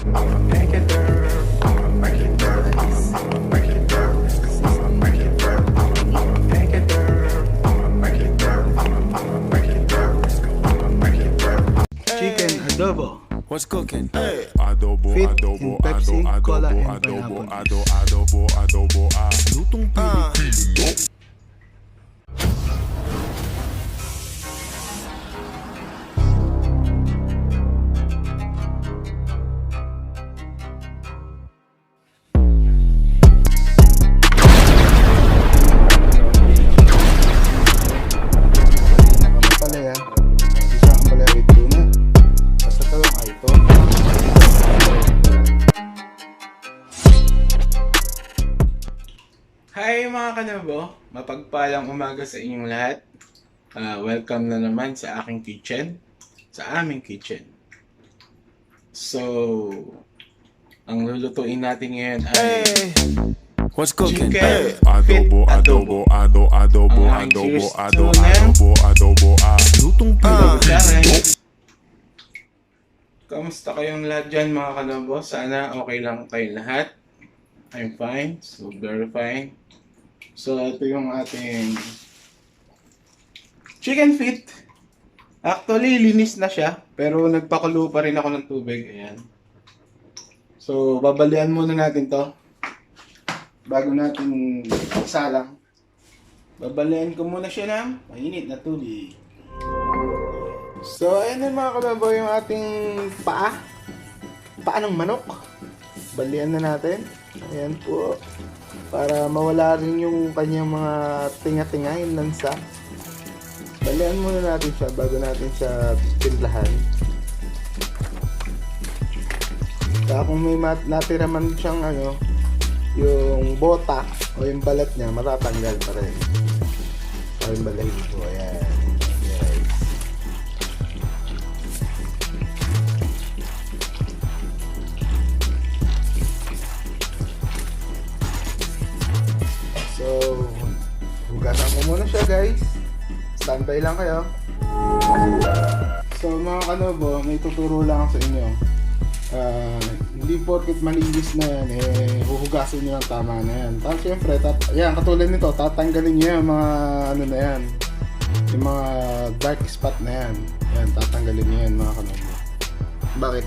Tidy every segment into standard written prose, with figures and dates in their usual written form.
I'ma make it there. I'ma make it there. I'ma make it there. I'ma make it there. I'ma make it there. I'ma make it there. I'ma make it there. I'ma make it there. Chicken adobo. What's cooking? Hey. Adobo, Fit adobo, in Pepsi, Cola, and adobo, pineapple adobo, adobo, Lutong Pilipino. Pala yan. Isang pala with tuna. Basta ito lang ay ito. Hi mga kanabo, mapagpalang umaga sa inyong lahat. Welcome na naman sa aking kitchen, sa aming kitchen. So, ang lulutuin natin ngayon ay What's cooking? Chicken. Adobo, Fit adobo, adobo, Ang adobo, cheers adobo, to them. adobo, Lutong Pilipino. Kamusta kayong lahat dyan mga kanabo? Sana okay lang kayong lahat. I'm fine, so very fine. So ito yung ating chicken feet. Actually, linis na siya, pero nagpakulo pa rin ako ng tubig. Ayan. So, babalian muna natin to. Bago natin isalang. Babalian ko muna siya ng mainit na tubig. So, ayan na mga kalabo yung ating paa. Paa ng manok. Balian na natin. Ayan po. Para mawala rin yung kanyang mga tinga-tinga, yung lansa. Balian muna natin siya bago natin siya timplahan. Kaya kung may natira man siyang yung bota o yung balat niya, matatanggal pa rin. O yung balahibo. Ayan. Yes. So, hugasan ko muna siya guys. Standby lang kayo. So mga kanobo, may tuturo lang ako sa inyo. Hindi porket malinis na yan, huhugasan nyo ang tama na yan. Tapos syempre, yan, katulad nito, tatanggalin nyo yung mga na yan. Yung mga dark spot na yan. Yan, tatanggalin nyo yan mga kanobo. Bakit?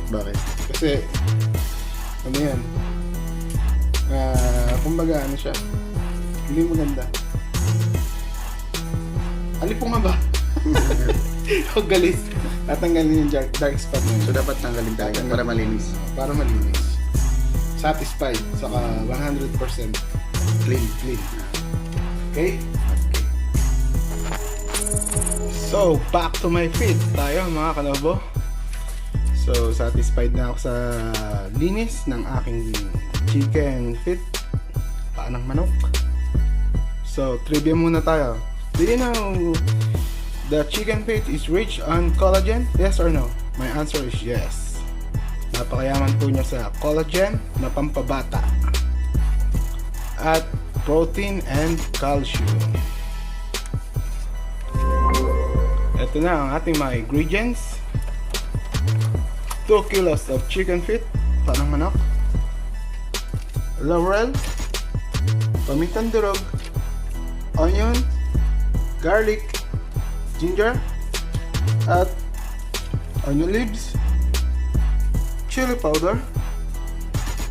Kasi, ano yan? Kumbaga, ano siya? Hindi maganda. Alipong nga ba? O galis. Tatanggalin yung dark spot na yun. So dapat tanggalin tayo para malinis. Para malinis. Satisfied. Saka 100% clean. Okay? So, back to my feet tayo mga kanobo. So, satisfied na ako sa linis ng aking chicken feet. Paa ng manok. So, trivia muna tayo. Do you know the chicken feet is rich on collagen? Yes or no? My answer is yes. Napakayaman po niya sa collagen na pampabata at protein and calcium. Ito na ang ating mga ingredients. 2 kilos of chicken feet, panang manok, laurel, pamintang durog, onion, garlic, ginger, at onion leaves, chili powder,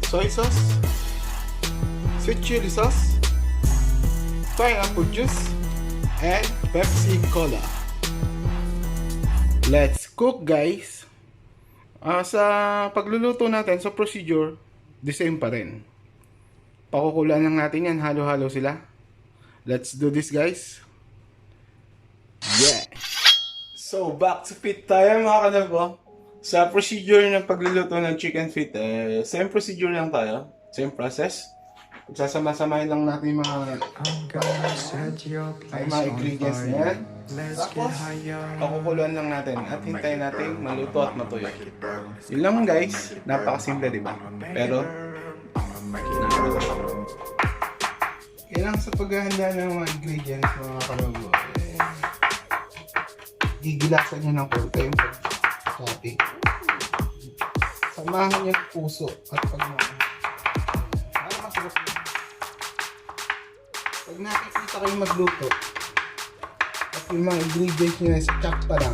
soy sauce, sweet chili sauce, pineapple juice, and Pepsi Cola. Let's cook guys! Sa pagluluto natin, sa procedure, the same pa rin. Pakukulaan lang natin yan, halo-halo sila. Let's do this guys. Yeah! So, back to feet tayo mga kanabo. Sa procedure ng pagluluto ng chicken feet, same procedure lang tayo. Same process. Pagsasama-samahin lang natin yung mga ingredients na yan. Tapos, pakukuluan lang natin at hintayin natin maluto at matuyo. Yun lang guys, napakasimple diba? Pero, kailangan sa paghahanda ng mga ingredients mga kanobo, gigilasan nyo ng konti yung pag-copy. Sa Samahan niyo ng puso at pagmamahal. Para masarap yun. Pag nakikita kayo magluto, at yung mga ingredients nyo sa chop pa lang,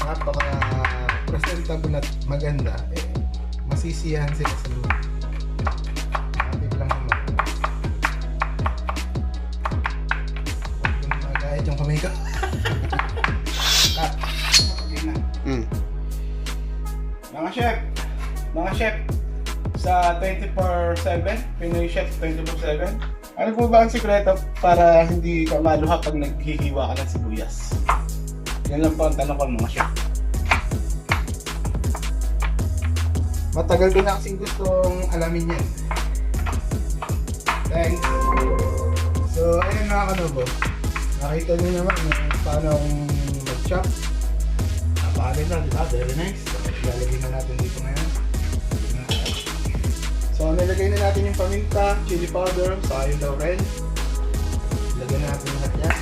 napaka-presentable at maganda, eh, masisiyahan sila sa luto. Kapit lang naman. Huwag kong magayat yung kamay ko. Cut. Okay na. Mga chef, sa 24/7, Pinoy Chef 24/7, ano po ba ang sikreto para hindi ka maluha pag naghihiwa ka ng sibuyas? Yan lang po ang tanong ko mga chef. Matagal ko na kasing gustong alamin yan. Thanks. So, ayun mga kanobo. Nakita niyo naman paano akong mag-chop. Napakali na, diba? Very nice. So, ilalagay na natin dito ngayon. So, nilagay na natin yung paminta, chili powder, saka yung laurel. Ilagay na natin lahat yan.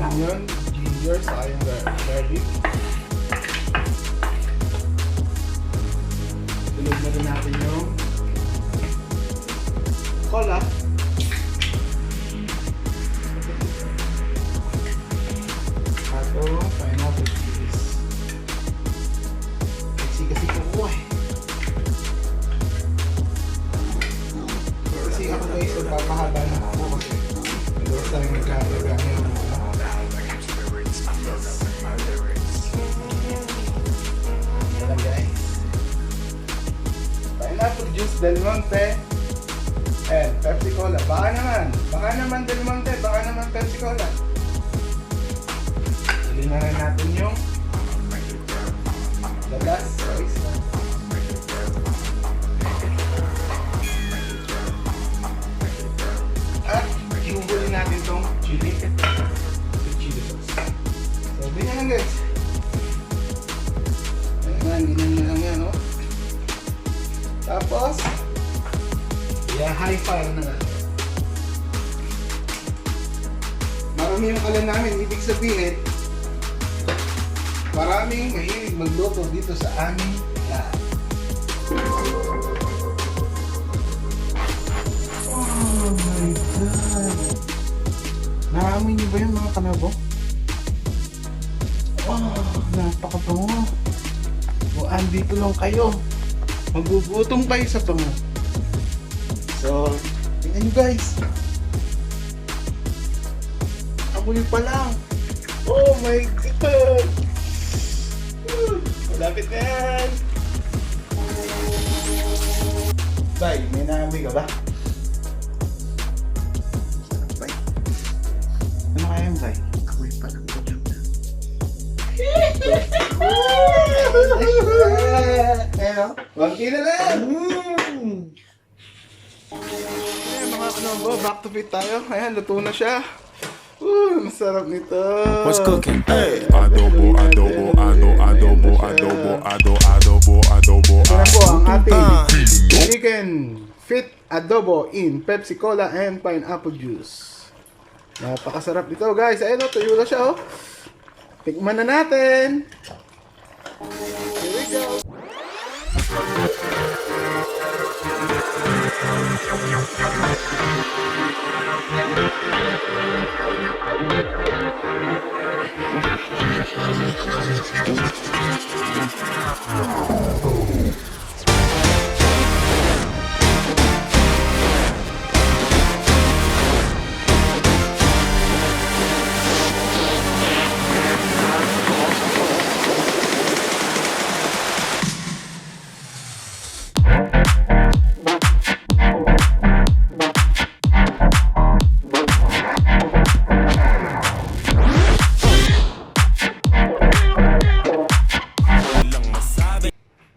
Onion, ginger, saka yung garlic. Tulog na rin natin yung cola. Ato, pineapple cheese. Kasi po eh. Kasi ako guys, magpapahaba na ako kasi nagawa tayo magkakagamit ng yan guys. Pineapple juice Del Monte and Pepsi Cola. Baka naman Del Monte, baka naman Pepsi Cola. Huli na rin natin yung the last choice. At ihugulin natin itong chili sauce. So, ganyan lang guys. Ganyan na lang yan, oh. Tapos, high fire na natin. Marami yung kalan namin, ibig sabihin, maraming mahilig magluto dito sa aming lahat. Oh my God! Naamoy niyo ba yung mga kanabo? Oh, napakabango. O, andito lang kayo. Magugutom kayo sa bango. So, tingnan nyo guys. Amoy pa lang. Oh my God! Malapit na yan! Bay, may naamoy ka ba? Bay? Ano kaya yung Bay? Amoy pa lang ko dyan. Ayan o, 1 kilo na yan! Ayan mga kanobo, back to fit tayo. Ayan, luto na siya. Masarap nito. What's cooking? Hey. Adobo, adobo, adobo, adobo. Ito na po ang ating chicken fit adobo in Pepsi Cola and pineapple juice. Napakasarap nito guys. Ayun o, tuyo na siya o. Tikman na natin. Here we go.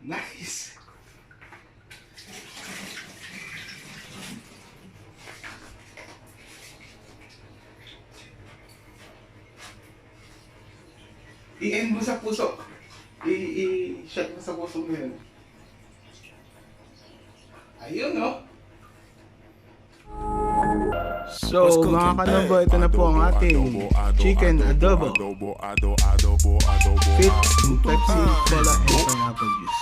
Nice. I-end mo sa puso. I-shot mo sa puso mo yun. Ayun, no? So, mga kanobo, ito na po ang ating chicken adobo. Fit in Pepsi, Cola, and pineapple juice.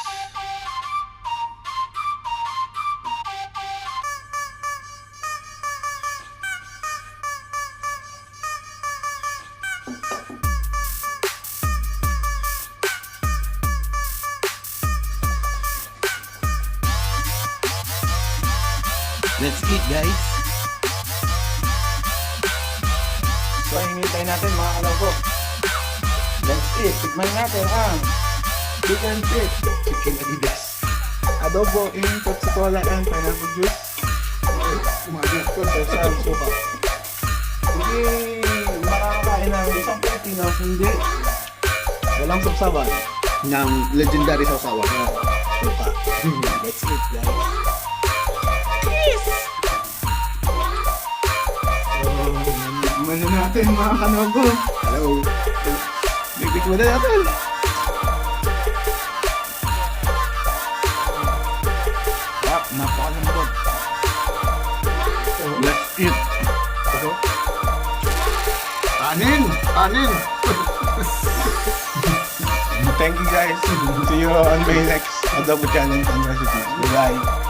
Let's eat, guys! So, hinintay natin mga kanobo. Let's eat! Tikman natin ang chicken fit, chicken adidas, adobo in Pepsi Cola and pineapple juice. Umagit ko sa suka. Hindi makakakain ng isang Pilipino, hindi walang sapsawan Ng legendary sausawan. suka. Let's eat, guys! Ano natin mga kanobo? Hello. Bibig mo na natin! Napakalambot. Let's eat! Anin! Anin! Thank you guys. See you on my next adobo challenge and recipes. Bye-bye.